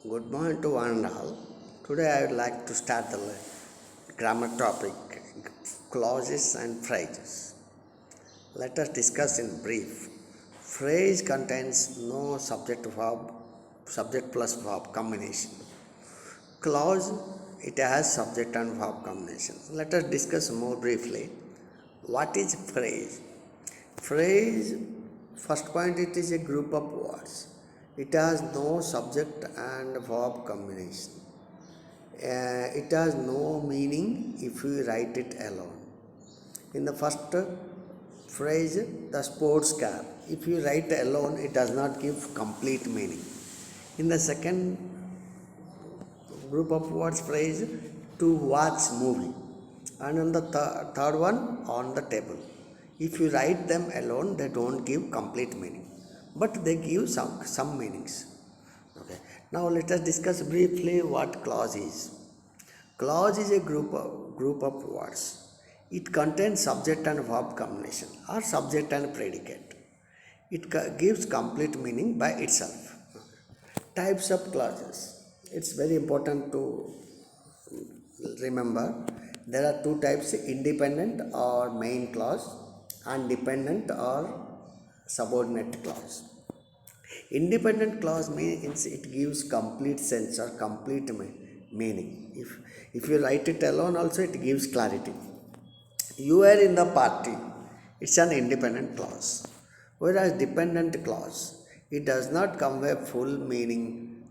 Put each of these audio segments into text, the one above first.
Good morning to one and all. Today I would like to start the grammar topic clauses and phrases. Let us discuss in brief. Phrase contains no subject plus verb combination. Clause, it has subject and verb combination. Let us discuss more briefly. What is phrase? Phrase, first point, it is a group of words. It has no subject and verb combination. It has no meaning if we write it alone. In the first phrase, the sports car, if you write alone, it does not give complete meaning. In the second group of words phrase, to watch movie, and on the third one, on the table. If you write them alone, they don't give complete meaning, but they give some meanings. Okay, now let us discuss briefly what clause is. Clause is a group of words. It contains subject and verb combination or subject and predicate. It gives complete meaning by itself. Types of clauses, it's very important to remember. There are two types: independent or main clause and dependent or subordinate clause. Independent clause means it gives complete sense or complete meaning. If you write it alone also, it gives clarity. You are in the party, it's an independent clause. Whereas dependent clause, it does not convey full meaning,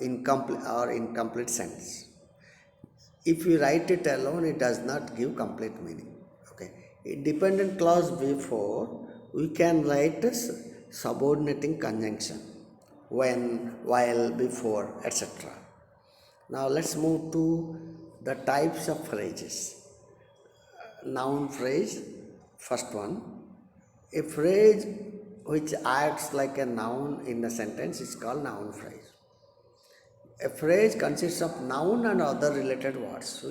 incomplete sense. If you write it alone, it does not give complete meaning. Okay, a dependent clause before, we can write a subordinating conjunction: when, while, before, etc. Now let's move to the types of phrases. Noun phrase, first one. A phrase which acts like a noun in the sentence is called noun phrase. A phrase consists of noun and other related words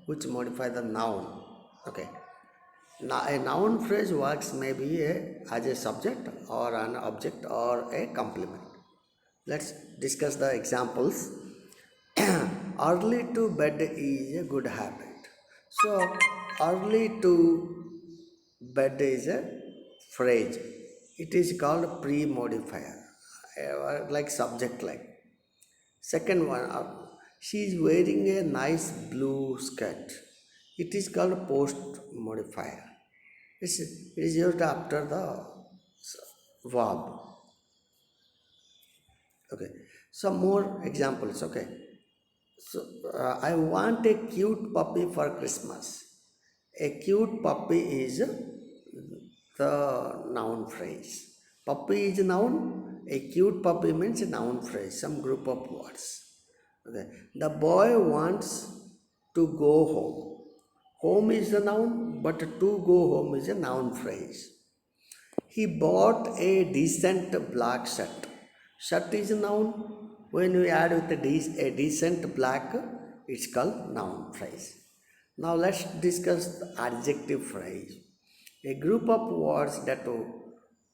which modify the noun. Okay. Now, a noun phrase works maybe as a subject or an object or a complement. Let's discuss the examples. Early to bed is a good habit. So, early to bed is a phrase. It is called pre-modifier, like subject like. Second one, she is wearing a nice blue skirt. It is called post modifier. It is used after the verb. Okay. Some more examples. Okay. So I want a cute puppy for Christmas. A cute puppy is the noun phrase. Puppy is noun. A cute puppy means a noun phrase, some group of words. Okay. The boy wants to go home. Home is a noun, but to go home is a noun phrase. He bought a decent black shirt. Shirt is a noun. When we add with a decent black, it's called noun phrase. Now let's discuss the adjective phrase. A group of words that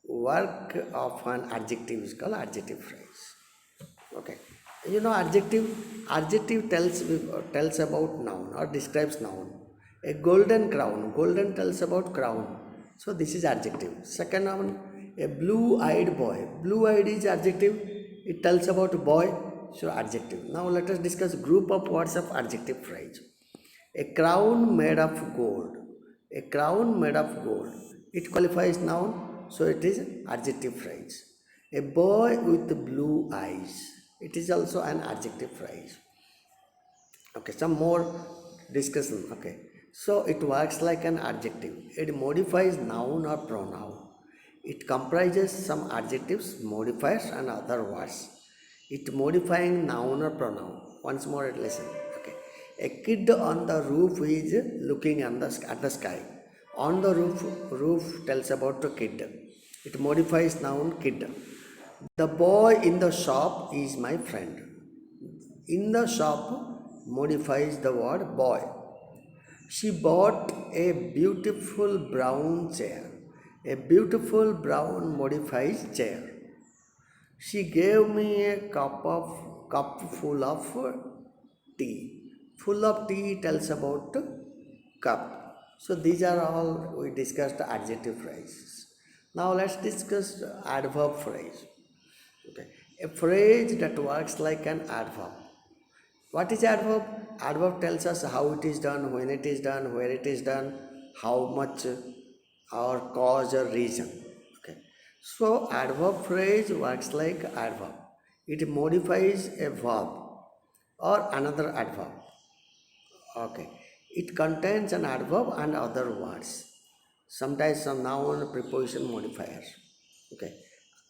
work of an adjective is called adjective phrase. Okay. You know, adjective tells about noun or describes noun. A golden crown, golden tells about crown. So this is adjective. Second one, a blue-eyed boy. Blue-eyed is adjective. It tells about a boy. So adjective. Now let us discuss group of words of adjective phrase. A crown made of gold. A crown made of gold. It qualifies noun, so it is adjective phrase. A boy with blue eyes. It is also an adjective phrase. Okay, some more discussion. Okay, so it works like an adjective. It modifies noun or pronoun. It comprises some adjectives, modifiers, and other words. It modifying noun or pronoun. Once more, listen. Okay, a kid on the roof is looking at the sky. On the roof tells about the kid. It modifies noun kid. The boy in the shop is my friend. In the shop modifies the word boy. She bought a beautiful brown chair. A beautiful brown modifies chair. She gave me a cup full of tea. Full of tea tells about cup. So these are all we discussed adjective phrases. Now let's discuss adverb phrase. Okay. A phrase that works like an adverb. What is adverb? Adverb tells us how it is done, when it is done, where it is done, how much, or cause or reason. Okay. So adverb phrase works like adverb. It modifies a verb or another adverb. Okay. It contains an adverb and other words. Sometimes some noun preposition modifiers. Okay.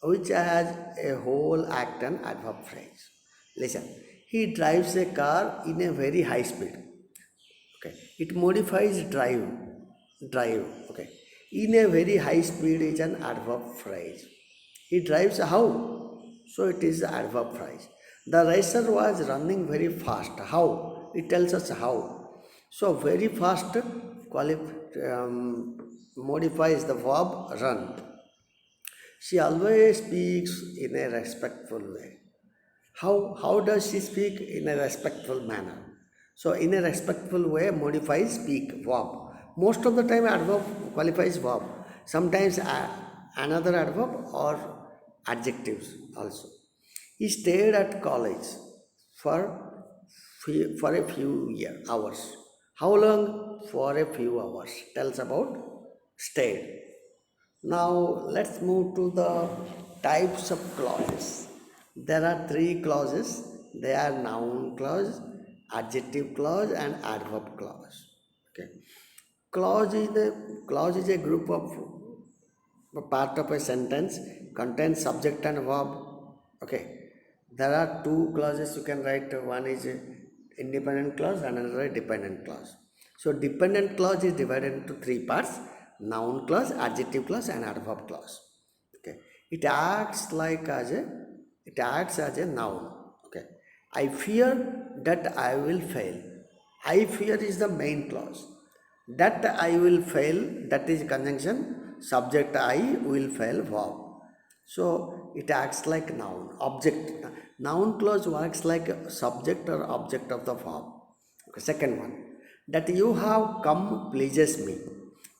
Which has a whole act and adverb phrase. Listen. He drives a car in a very high speed. Okay. It modifies drive. Okay. In a very high speed is an adverb phrase. He drives how? So it is the adverb phrase. The racer was running very fast. How? It tells us how. So very fast modifies the verb run. She always speaks in a respectful way. How does she speak in a respectful manner? So in a respectful way modifies speak verb. Most of the time adverb qualifies verb. Sometimes another adverb or adjectives also. He stayed at college for for a few hours. How long? For a few hours. Tells about stayed. Now let's move to the types of clauses. There are three clauses. They are noun clause, adjective clause, and adverb clause. Okay. Clause is a group of a part of a sentence contains subject and verb. Okay. There are two clauses you can write. One is a independent clause and another a dependent clause. So dependent clause is divided into three parts: noun clause, adjective clause, and adverb clause. Okay. It acts as a noun. Okay. I fear that I will fail. I fear is the main clause. That I will fail, that is conjunction, subject I will fail verb. So it acts like noun. Noun clause works like a subject or object of the verb. Okay, second one, that you have come pleases me.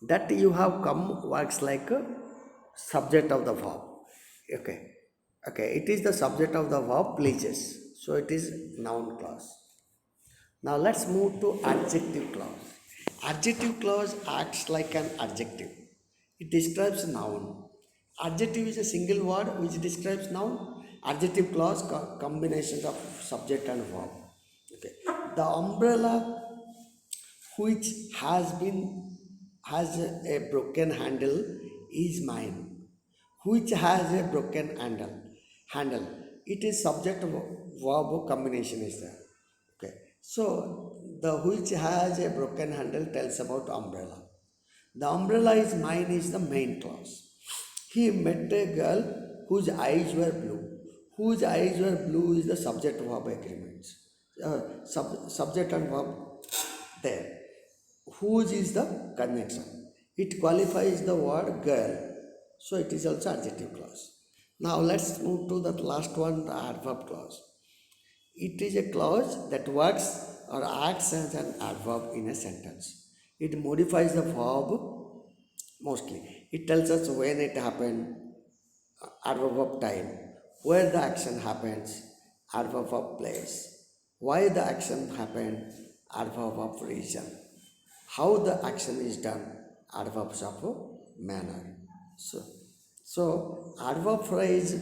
That you have come works like a subject of the verb. Okay. Okay, it is the subject of the verb pleases. So it is noun clause. Now let's move to adjective clause. Adjective clause acts like an adjective. It describes noun. Adjective is a single word which describes noun. Adjective clause combinations of subject and verb. Okay. The umbrella which has a broken handle is mine. Which has a broken handle. It is subject verb combination is there. Okay. So the which has a broken handle tells about umbrella. The umbrella is mine is the main clause. He met a girl whose eyes were blue. Whose eyes were blue is the subject verb agreements. Subject and verb there. Whose is the conjunction. It qualifies the word girl. So it is also adjective clause. Now let's move to the last one, the adverb clause. It is a clause that works or acts as an adverb in a sentence. It modifies the verb mostly. It tells us when it happened, adverb of time, where the action happens, adverb of place, why the action happened, adverb of reason, how the action is done, adverbs of manner. So adverb phrase,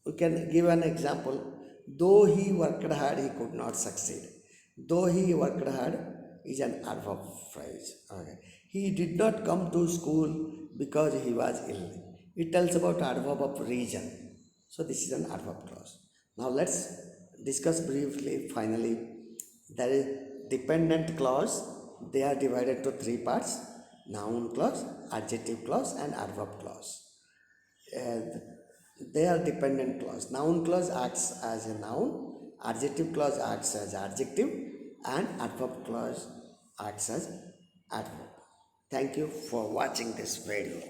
we can give an example. Though he worked hard, he could not succeed. Though he worked hard is an adverb phrase. Okay. He did not come to school because he was ill. It tells about adverb of reason. So this is an adverb clause. Now let's discuss briefly. Finally, there is dependent clause. They are divided to three parts: noun clause, adjective clause, and adverb clause. And they are dependent clause. Noun clause acts as a noun, adjective clause acts as adjective, and adverb clause acts as adverb. Thank you for watching this video.